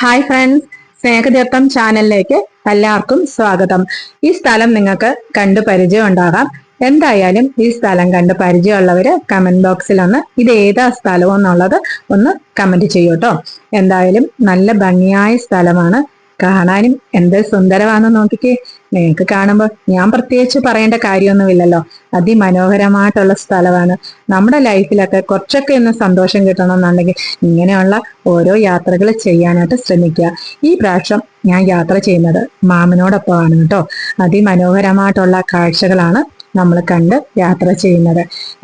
Hi friends, Snehatheertham ചാനലിലേക്ക് എല്ലാവർക്കും സ്വാഗതം. ഈ സ്ഥലം നിങ്ങൾക്ക് കണ്ടു പരിചയം ഉണ്ടാകാം. എന്തായാലും ഈ സ്ഥലം കണ്ട് പരിചയമുള്ളവര് കമന്റ് ബോക്സിൽ ഇത് ഏതാ സ്ഥലം എന്നുള്ളത് ഒന്ന് കമന്റ് ചെയ്യൂട്ടോ. എന്തായാലും നല്ല ഭംഗിയായ സ്ഥലമാണ്, കാണാനും എന്ത് സുന്ദരമാണെന്ന് നോക്കിക്കേ. നിങ്ങൾക്ക് കാണുമ്പോൾ ഞാൻ പ്രത്യേകിച്ച് പറയേണ്ട കാര്യമൊന്നുമില്ലല്ലോ, അതിമനോഹരമായിട്ടുള്ള സ്ഥലമാണ്. നമ്മുടെ ലൈഫിലൊക്കെ കുറച്ചൊക്കെ ഒന്ന് സന്തോഷം കിട്ടണമെന്നുണ്ടെങ്കിൽ ഇങ്ങനെയുള്ള ഓരോ യാത്രകൾ ചെയ്യാനായിട്ട് ശ്രമിക്കുക. ഈ പ്രാവശ്യം ഞാൻ യാത്ര ചെയ്യുന്നത് മാമനോടൊപ്പമാണ് കേട്ടോ. അതിമനോഹരമായിട്ടുള്ള കാഴ്ചകളാണ് നമ്മൾ കണ്ട് യാത്ര ചെയ്യുന്നത്.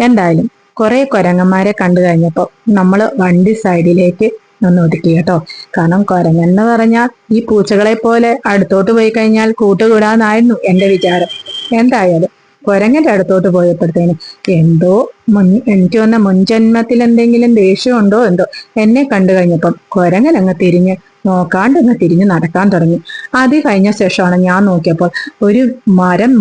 എന്തായാലും കുറെ കുരങ്ങന്മാരെ കണ്ടു കഴിഞ്ഞപ്പോൾ നമ്മൾ വണ്ടി സൈഡിലേക്ക് ഒന്ന് ഒതുക്കി കേട്ടോ. കാരണം കുരങ്ങെന്ന് പറഞ്ഞാൽ ഈ പൂച്ചകളെ പോലെ അടുത്തോട്ട് പോയി കഴിഞ്ഞാൽ കൂട്ടുകൂടാന്നായിരുന്നു എന്റെ വിചാരം. എന്തായാലും കുരങ്ങന്റെ അടുത്തോട്ട് പോയപ്പോഴത്തേനും എന്തോ എനിക്ക് വന്ന മുൻജന്മത്തിൽ എന്തെങ്കിലും ദേഷ്യമുണ്ടോ എന്തോ, എന്നെ കണ്ടു കഴിഞ്ഞപ്പം കുരങ്ങൻ അങ്ങ് തിരിഞ്ഞ് നോക്കാണ്ട് അങ്ങ് തിരിഞ്ഞ് നടക്കാൻ തുടങ്ങി. അത് കഴിഞ്ഞ ശേഷമാണ് ഞാൻ നോക്കിയപ്പോൾ ഒരു മരം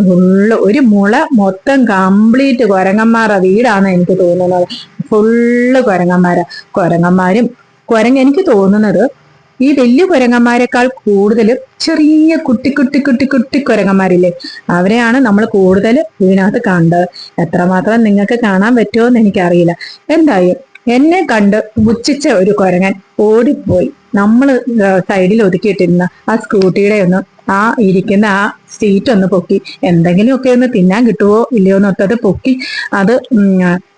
ഒരു മുള മൊത്തം കംപ്ലീറ്റ് കുരങ്ങന്മാരുടെ വീടാണ് എനിക്ക് തോന്നുന്നത്. ഫുള്ള് കുരങ്ങന്മാരും എനിക്ക് തോന്നുന്നത് ഈ വലിയ കുരങ്ങന്മാരെക്കാൾ കൂടുതലും ചെറിയ കുട്ടി കുരങ്ങന്മാരില്ലേ, അവരെയാണ് നമ്മൾ കൂടുതൽ ഇതിനകത്ത് കണ്ടത്. എത്രമാത്രം നിങ്ങൾക്ക് കാണാൻ പറ്റുമോ എന്ന് എനിക്കറിയില്ല. എന്തായാലും എന്നെ കണ്ട് പുച്ഛിച്ച ഒരു കുരങ്ങൻ ഓടിപ്പോയി. നമ്മൾ സൈഡിൽ ഒതുക്കിയിട്ടിരുന്ന ആ സ്കൂട്ടിയുടെ ഒന്ന് ഇരിക്കുന്ന ആ സീറ്റ് ഒന്ന് പൊക്കി, എന്തെങ്കിലുമൊക്കെ ഒന്ന് തിന്നാൻ കിട്ടുവോ ഇല്ലയോ എന്നൊത്തത് പൊക്കി, അത്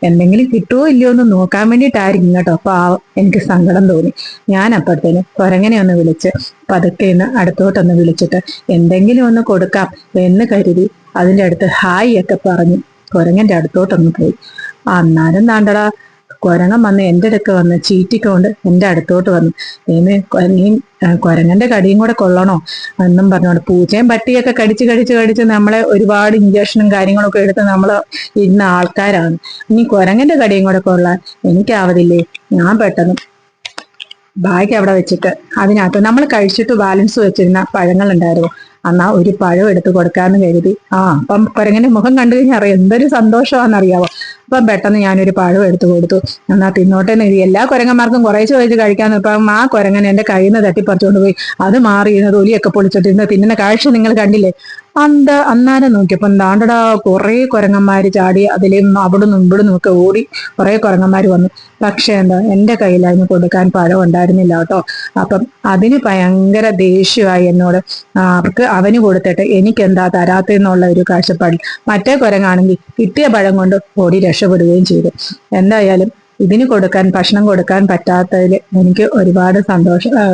എന്തെങ്കിലും കിട്ടുവോ ഇല്ലയോ എന്ന് നോക്കാൻ വേണ്ടിയിട്ടായിരിക്കും കേട്ടോ. അപ്പൊ എനിക്ക് സങ്കടം തോന്നി. ഞാൻ അപ്പോഴത്തേന് കുരങ്ങനെ ഒന്ന് വിളിച്ച് പതുക്കെ ഒന്ന് അടുത്തോട്ടൊന്ന് വിളിച്ചിട്ട് എന്തെങ്കിലും ഒന്ന് കൊടുക്കാം എന്ന് കരുതി അതിൻ്റെ അടുത്ത് ഹായ് ഒക്കെ പറഞ്ഞു കുരങ്ങന്റെ അടുത്തോട്ടൊന്ന് പോയി. അന്നാലും താണ്ടടാ കുരങ്ങൻ വന്ന് എൻ്റെ അടുക്ക് വന്ന് ചീറ്റിക്കൊണ്ട് എൻ്റെ അടുത്തോട്ട് വന്നു. നീ കുരങ്ങന്റെ കടിയും കൂടെ കൊള്ളണോ എന്നും പറഞ്ഞോണ്ട്, പൂച്ചയും പട്ടിയൊക്കെ കടിച്ച് നമ്മളെ ഒരുപാട് ഇഞ്ചക്ഷനും കാര്യങ്ങളൊക്കെ എടുത്ത് നമ്മൾ ഇരുന്ന ആൾക്കാരാണ്. ഇനി കുരങ്ങന്റെ കടിയും കൂടെ കൊള്ളാൻ എനിക്കാവതില്ലേ? ഞാൻ പെട്ടെന്ന് ബാഗ് അവിടെ വെച്ചിട്ട് അതിനകത്ത് നമ്മൾ കഴിച്ചിട്ട് ബാലൻസ് വെച്ചിരുന്ന പഴങ്ങൾ ഉണ്ടായിരുന്നു, എന്നാ ഒരു പഴം എടുത്ത് കൊടുക്കാന്ന് കരുതി. അപ്പം കുരങ്ങന്റെ മുഖം കണ്ടു കഴിഞ്ഞാൽ അറിയാം എന്തൊരു സന്തോഷമാണെന്നറിയാവോ. അപ്പം പെട്ടെന്ന് ഞാനൊരു പഴം എടുത്തു കൊടുത്തു. എന്നാ തിന്നോട്ടെന്ന് എഴുതി. എല്ലാ കുരങ്ങന്മാർക്കും കുറേശ്ശെ വെച്ച് കഴിക്കാന്ന്. ഇപ്പം ആ കുരങ്ങൻ എന്റെ കയ്യിൽ നിന്ന് തട്ടിപ്പറിച്ചുകൊണ്ട് പോയി. അത് മാറിയിരുന്ന തൊലിയൊക്കെ പൊളിച്ചിട്ടിരുന്ന തിന്നുന്ന കാഴ്ച നിങ്ങൾ കണ്ടില്ലേ? അന്നേരം നോക്കിയപ്പോ എന്താണ്ടടാ കുറെ കുരങ്ങന്മാര് ചാടി അതിലും അവിടുന്നും ഇവിടുന്നും ഒക്കെ ഓടി കുറെ കുരങ്ങന്മാര് വന്നു. പക്ഷെ എന്താ, എന്റെ കയ്യിൽ അതിന് കൊടുക്കാൻ പഴം ഉണ്ടായിരുന്നില്ല കേട്ടോ. അപ്പം അതിന് ഭയങ്കര ദേഷ്യമായി എന്നോട്. അവന് കൊടുത്തിട്ട് എനിക്കെന്താ തരാത്തെന്നുള്ള ഒരു കാഴ്ചപ്പാടിൽ മറ്റേ കുരങ്ങാണെങ്കിൽ കിട്ടിയ പഴം കൊണ്ട് ഓടി രക്ഷപ്പെടുകയും ചെയ്തു. എന്തായാലും ഇതിന് ഭക്ഷണം കൊടുക്കാൻ പറ്റാത്തതിൽ എനിക്ക് ഒരുപാട്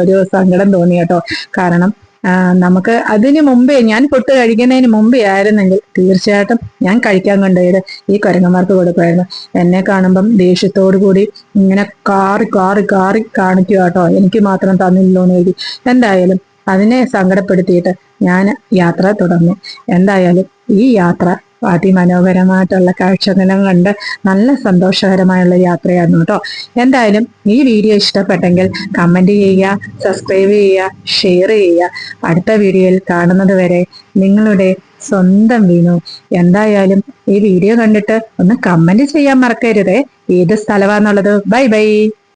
ഒരു സങ്കടം തോന്നി കേട്ടോ. കാരണം നമുക്ക് അതിന് മുമ്പേ, ഞാൻ പൊട്ട് കഴിക്കുന്നതിന് മുമ്പേ ആയിരുന്നെങ്കിൽ തീർച്ചയായിട്ടും ഞാൻ കഴിക്കാൻ കൊണ്ടുപോയത് ഈ കുരങ്ങന്മാർക്ക് കൊടുക്കുമായിരുന്നു. എന്നെ കാണുമ്പം ദേഷ്യത്തോടു കൂടി ഇങ്ങനെ കാറി കാണിക്കുക കേട്ടോ. എനിക്ക് മാത്രം തന്നില്ലല്ലോ എഴുതി. എന്തായാലും അതിനെ സങ്കടപ്പെടുത്തിയിട്ട് ഞാൻ യാത്ര തുടർന്നു. എന്തായാലും ഈ യാത്ര അതിമനോഹരമായിട്ടുള്ള കാഴ്ചകളും കണ്ട് നല്ല സന്തോഷകരമായുള്ള യാത്രയായിരുന്നു കേട്ടോ. എന്തായാലും ഈ വീഡിയോ ഇഷ്ടപ്പെട്ടെങ്കിൽ കമന്റ് ചെയ്യുക, സബ്സ്ക്രൈബ് ചെയ്യുക, ഷെയർ ചെയ്യുക. അടുത്ത വീഡിയോയിൽ കാണുന്നത് വരെ നിങ്ങളുടെ സ്വന്തം വീണു. എന്തായാലും ഈ വീഡിയോ കണ്ടിട്ട് ഒന്ന് കമന്റ് ചെയ്യാൻ മറക്കരുതേ ഏത് സ്ഥലമാണെന്നുള്ളത്. Bye bye.